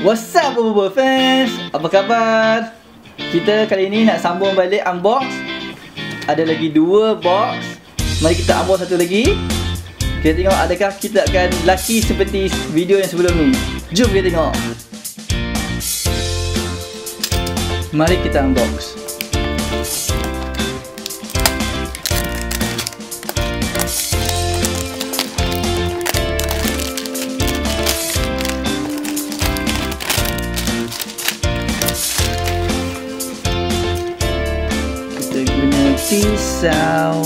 What's up Bobo fans? Apa khabar? Kita kali ni nak sambung balik unbox. Ada lagi 2 box. Mari kita unbox satu lagi. Kita tengok adakah kita akan lucky seperti video yang sebelum ni. Jom kita tengok. Mari kita unbox. Pisau.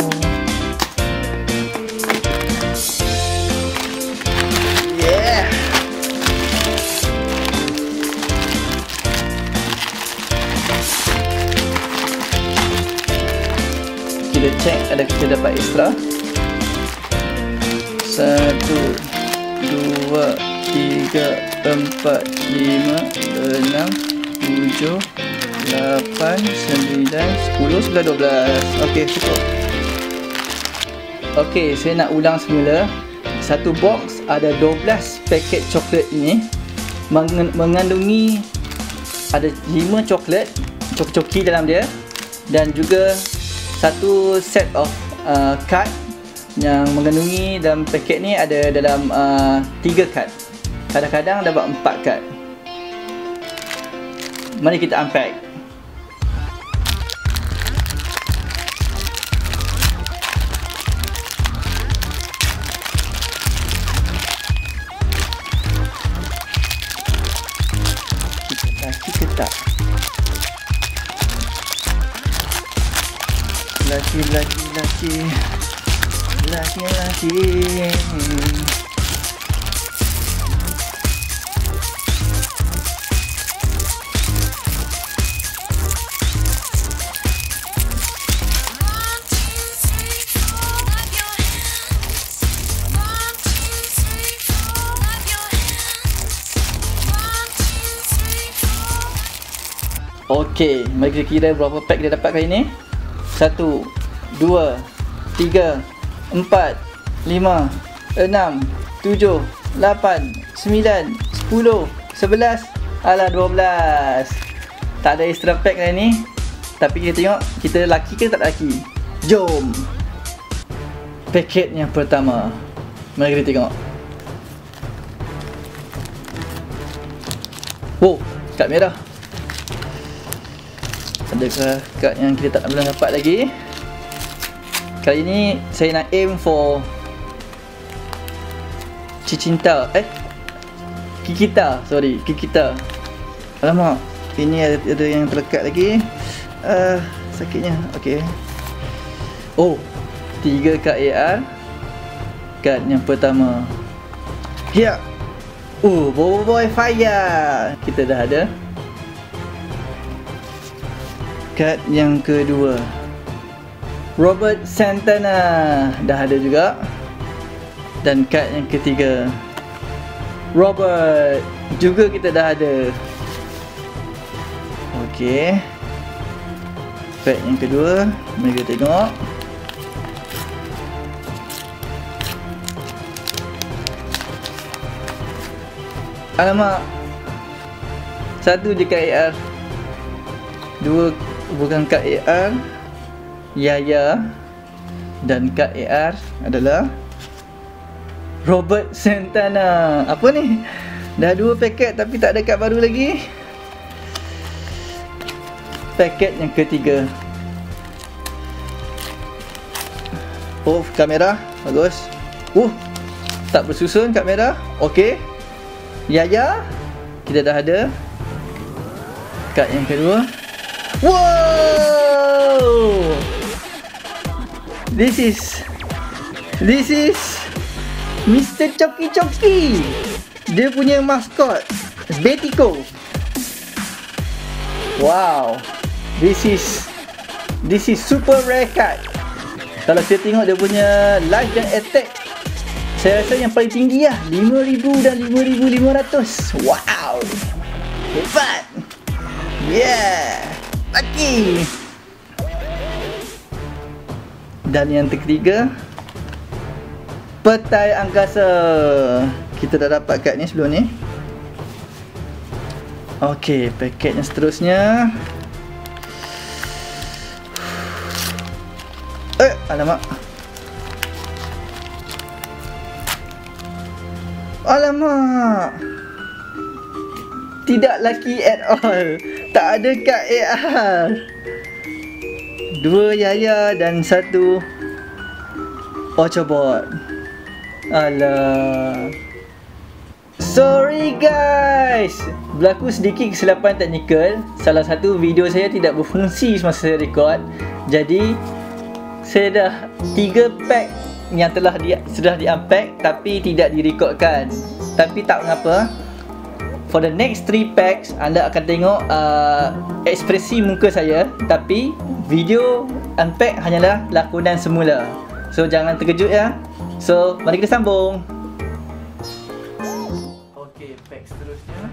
Yeah. Kita cek ada kita dapat extra. 1 2 3 4 5 6 7 8, 9, 10, 11, 12. Okey, cukup. Okey, saya nak ulang semula. Satu box ada 12 paket coklat ini. Mengandungi ada 5 coklat, coki dalam dia, dan juga satu set of card yang mengandungi dalam paket ni ada dalam 3 card. Kadang-kadang dapat 4 card. Mari kita unpack. Kita laki. Okey, mari kita kira berapa pack kita dapat kali ni. 1 2 3 4 5 6 7 8 9 10 11. Alah, 12. Tak ada extra pack kali ni. Tapi kita tengok kita laki ke tak laki. Jom. Paket yang pertama. Mari kita tengok. Oh, kad merah. Adakah kad yang kita tak belum dapat lagi? Kali ni saya nak aim for Kikita. Alamak, ini ada yang terlekat lagi. Sakitnya. Okey. Oh, 3 kad AR. Kad yang pertama. Ya. Bobo Fire. Kita dah ada. Kad yang kedua, Robert Santana, dah ada juga. Dan kad yang ketiga, Robert, juga kita dah ada. Okey, pack yang kedua, mari kita tengok. Alamak, satu je kad AR, 2 bukan kad AR, Yaya, dan kad AR adalah Robert Santana. Apa ni? Dah 2 paket tapi tak ada kad baru lagi. Paket yang ketiga. Oh, kamera bagus. Tak bersusun kad merah. Okey. Yaya, kita dah ada. Kad yang kedua. Wow! This is Mr. Choki. Dia punya maskot Betiko. Wow. This is super rare card. Kalau saya tengok dia punya life dan attack, saya rasa yang paling tinggi lah, 5,000 dan 5,500. Wow, hebat. Yeah, lucky. Dan yang ketiga, petai angkasa. Kita dah dapat kad ni sebelum ni. Okey, paket yang seterusnya. Alamak. Alamak. Tidak lucky at all. Tak ada kad AR. 2 Yaya dan 1 Ochobot. Alah. Sorry guys, berlaku sedikit kesilapan teknikal. Salah satu video saya tidak berfungsi semasa saya record. Jadi saya dah 3 pack yang sudah di-unpack tapi tidak direkodkan. Tapi tak mengapa. For the next 3 packs, anda akan tengok ekspresi muka saya, tapi video unpack hanyalah lakonan semula. So jangan terkejut ya. So mari kita sambung. Okey, pack seterusnya.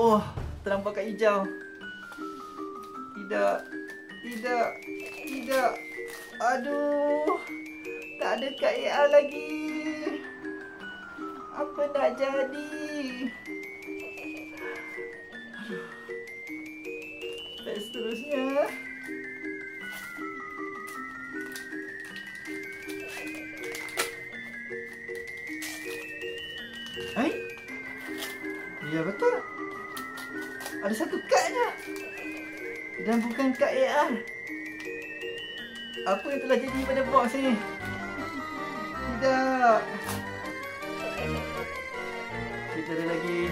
Oh, terlambat kat hijau. Tidak. Aduh. Tak ada kad AR lagi. Apa nak jadi? Aduh. Pack seterusnya. Ya betul. Ada 1 kadnya. Dan bukan kad AR. Apa yang telah jadi pada box ni? Tidak. Kita ada lagi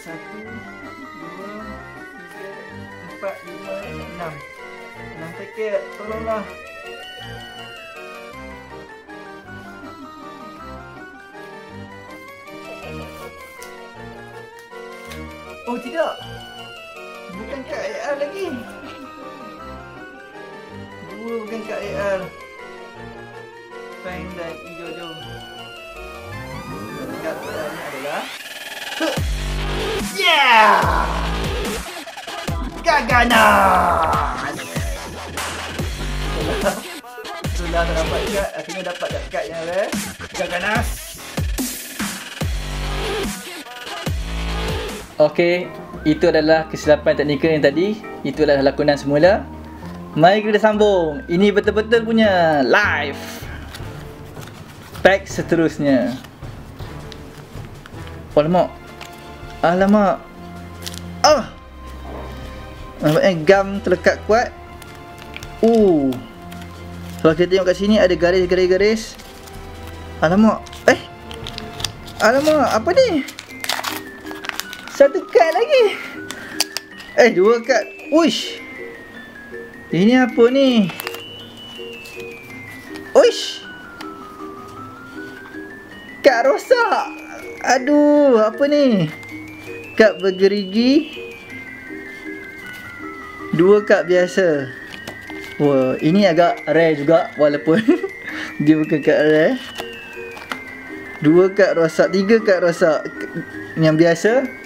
1, 2, 3, 4, 5, 6 paket. Tolonglah. Oh tidak. Bukan kad AR lagi. 2 bukan kad AR. Fang dan Ijojo. Kad AR ni adalah Gaganas. Sudah tak dapat kad, akhirnya dapat kad yang rare. Gaganas. Okey, itu adalah kesilapan teknikal yang tadi. Itu adalah lakonan semula. Mari kita sambung. Ini betul-betul punya live. Pack seterusnya. Alamak. Nampaknya gam terlekat kuat. Kalau kita tengok kat sini ada garis-garis. Alamak. Alamak, apa ni? 1 kad lagi. 2 kad. Uish. Ini apa ni? Uish. Kad rosak. Aduh, apa ni? Kad bergerigi. 2 kad biasa. Wah, ini agak rare juga walaupun dia bukan kad rare. 2 kad rosak, 3 kad rosak yang biasa.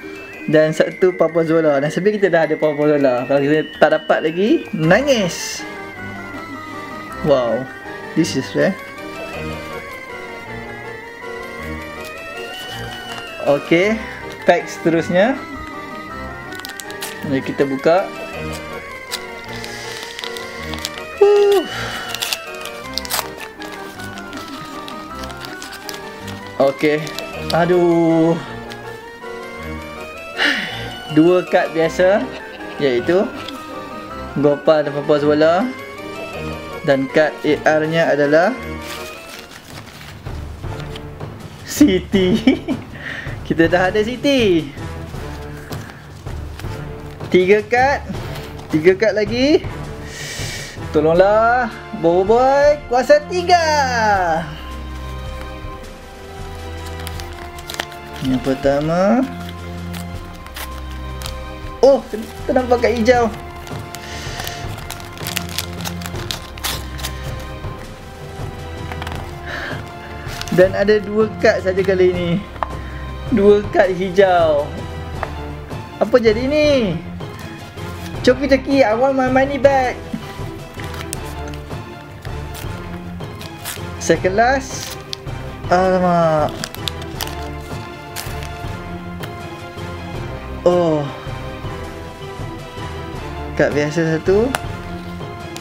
Dan 1 Papazola. Nasib baik kita dah ada Papazola. Kalau kita tak dapat lagi, nangis. Wow, this is rare. Okey, pack seterusnya. Mari kita buka. Okey. Aduh. 2 kad biasa, iaitu Gopal dan Papazola. Dan kad AR nya adalah Siti. Kita dah ada Siti. 3 kad. 3 kad lagi. Tolonglah Boboiboy, kuasa 3. Yang pertama. Oh, ternampak kat hijau. Dan ada 2 kad saja kali ini. 2 kad hijau. Apa jadi ni? Coki-coki, I want my money back. Second last. Alamak. Oh. Kad biasa 1,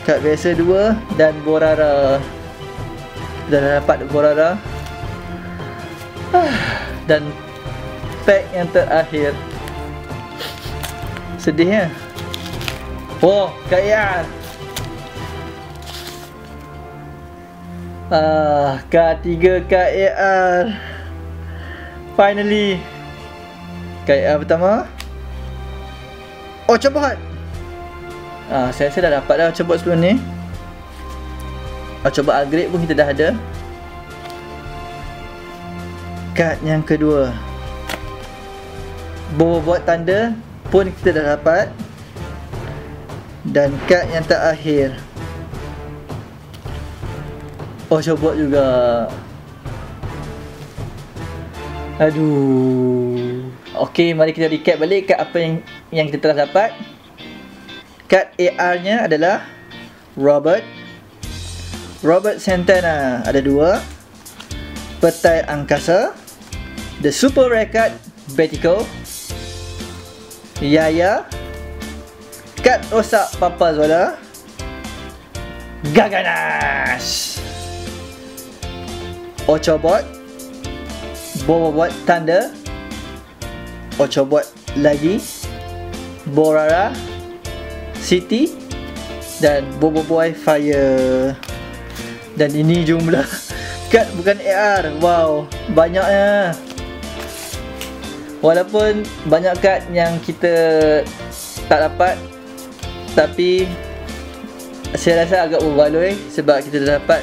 kad biasa 2 dan Borara. Dah dapat Borara. Dan pack yang terakhir. Sedihnya. Oh, kad AR. Kad 3 kad AR. Finally. Kad AR pertama. Octobot. Saya rasa dah dapat dah Octobot sebelum ni. Octobot upgrade pun kita dah ada. Kad yang kedua, Bobobot Thunder pun kita dah dapat. Dan kad yang terakhir, Octobot juga. Aduh. Okey, mari kita recap balik kad apa yang kita telah dapat. Kad AR-nya adalah Robert Santana, ada 2. Petai Angkasa, The Super Rare Card Betico, Yaya, kad rosak Papa Zola, Gaganas, Octobot, Bobobot Thunder, Octobot lagi, Borara, City dan Boboiboy Fire. Dan ini jumlah kad bukan AR. Wow, banyaknya. Walaupun banyak kad yang kita tak dapat, tapi saya rasa agak berbaloi sebab kita dah dapat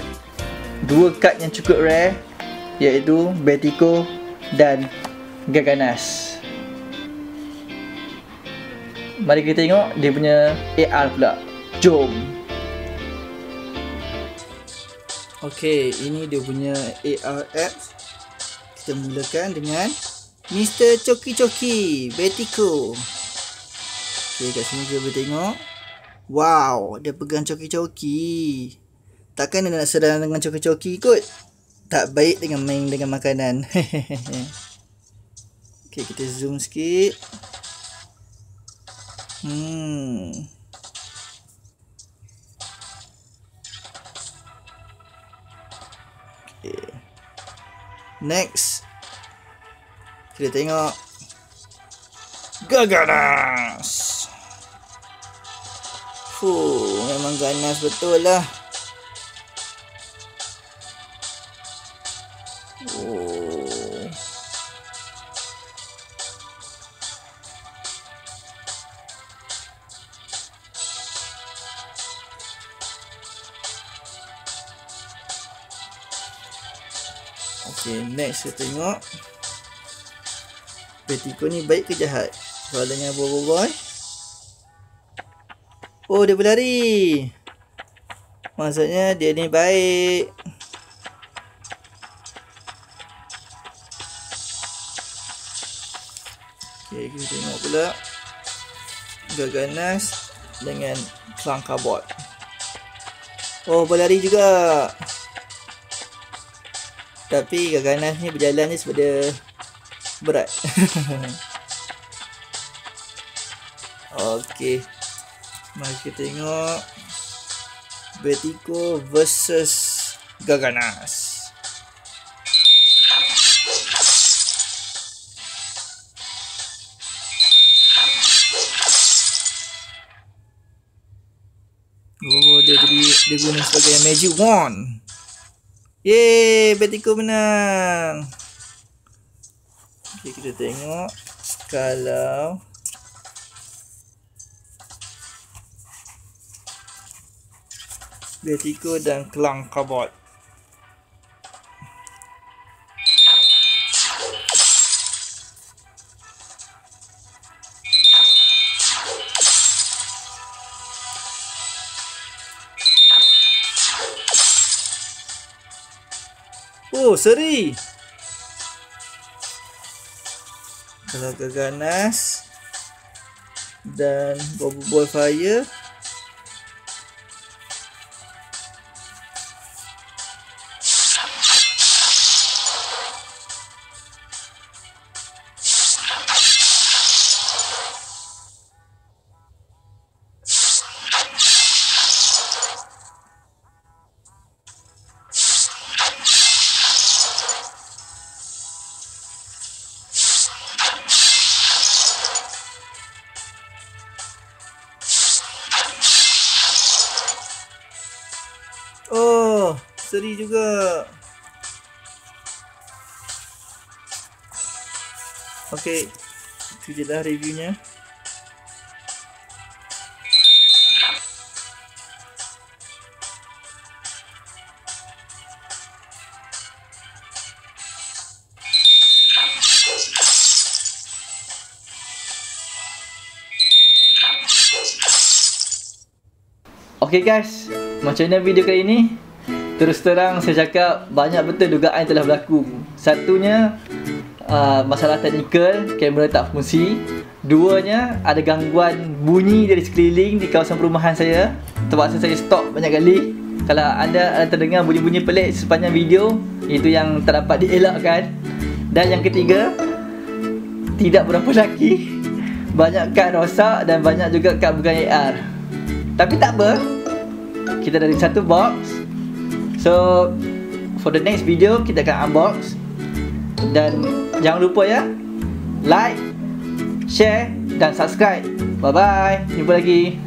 2 kad yang cukup rare, iaitu Betico dan Gaganas. Mari kita tengok dia punya AR pula. Jom. Okey, ini dia punya AR apps. Kita mulakan dengan Mr. Coki Betico. Okey, kat sini kita boleh tengok. Wow, dia pegang coki-coki. Takkan dia nak sedang dengan coki-coki kot? Tak baik dengan main dengan makanan. Okey, kita zoom sikit. Okay. Next, kita tengok Gaganas. Memang ganas betul lah. Okay, next kita tengok Betico ni baik ke jahat? Soalannya Boboiboy. Oh, dia berlari. Maksudnya dia ni baik. Okay, kita tengok pula Gaganas dengan Clunkabot. Oh, berlari juga. Tapi Gaganas ni berjalan ni sebab berat. Okey, mari kita tengok Betico versus Gaganas. Oh, dia guna sebagai magic wand. Yeay, Betico menang. Okay, kita tengok kalau Betico dan Clunkabot. Oh, seri. Kalau Gaganas dan Boboiboy Fire, misteri juga. Okey, itu je dah reviewnya. Okey guys, macam mana video kali ini? Terus terang saya cakap, banyak betul dugaan yang telah berlaku. Satunya, masalah teknikal, kamera tak fungsi. Duanya, ada gangguan bunyi dari sekeliling di kawasan perumahan saya. Terpaksa saya stop banyak kali. Kalau anda terdengar bunyi-bunyi pelik sepanjang video, itu yang tak dapat dielakkan. Dan yang ketiga, tidak berapa lagi, banyak kad rosak dan banyak juga kad bukan AR. Tapi tak apa, kita dari satu box. So for the next video kita akan unbox. Dan jangan lupa ya, like, share dan subscribe. Bye bye, jumpa lagi.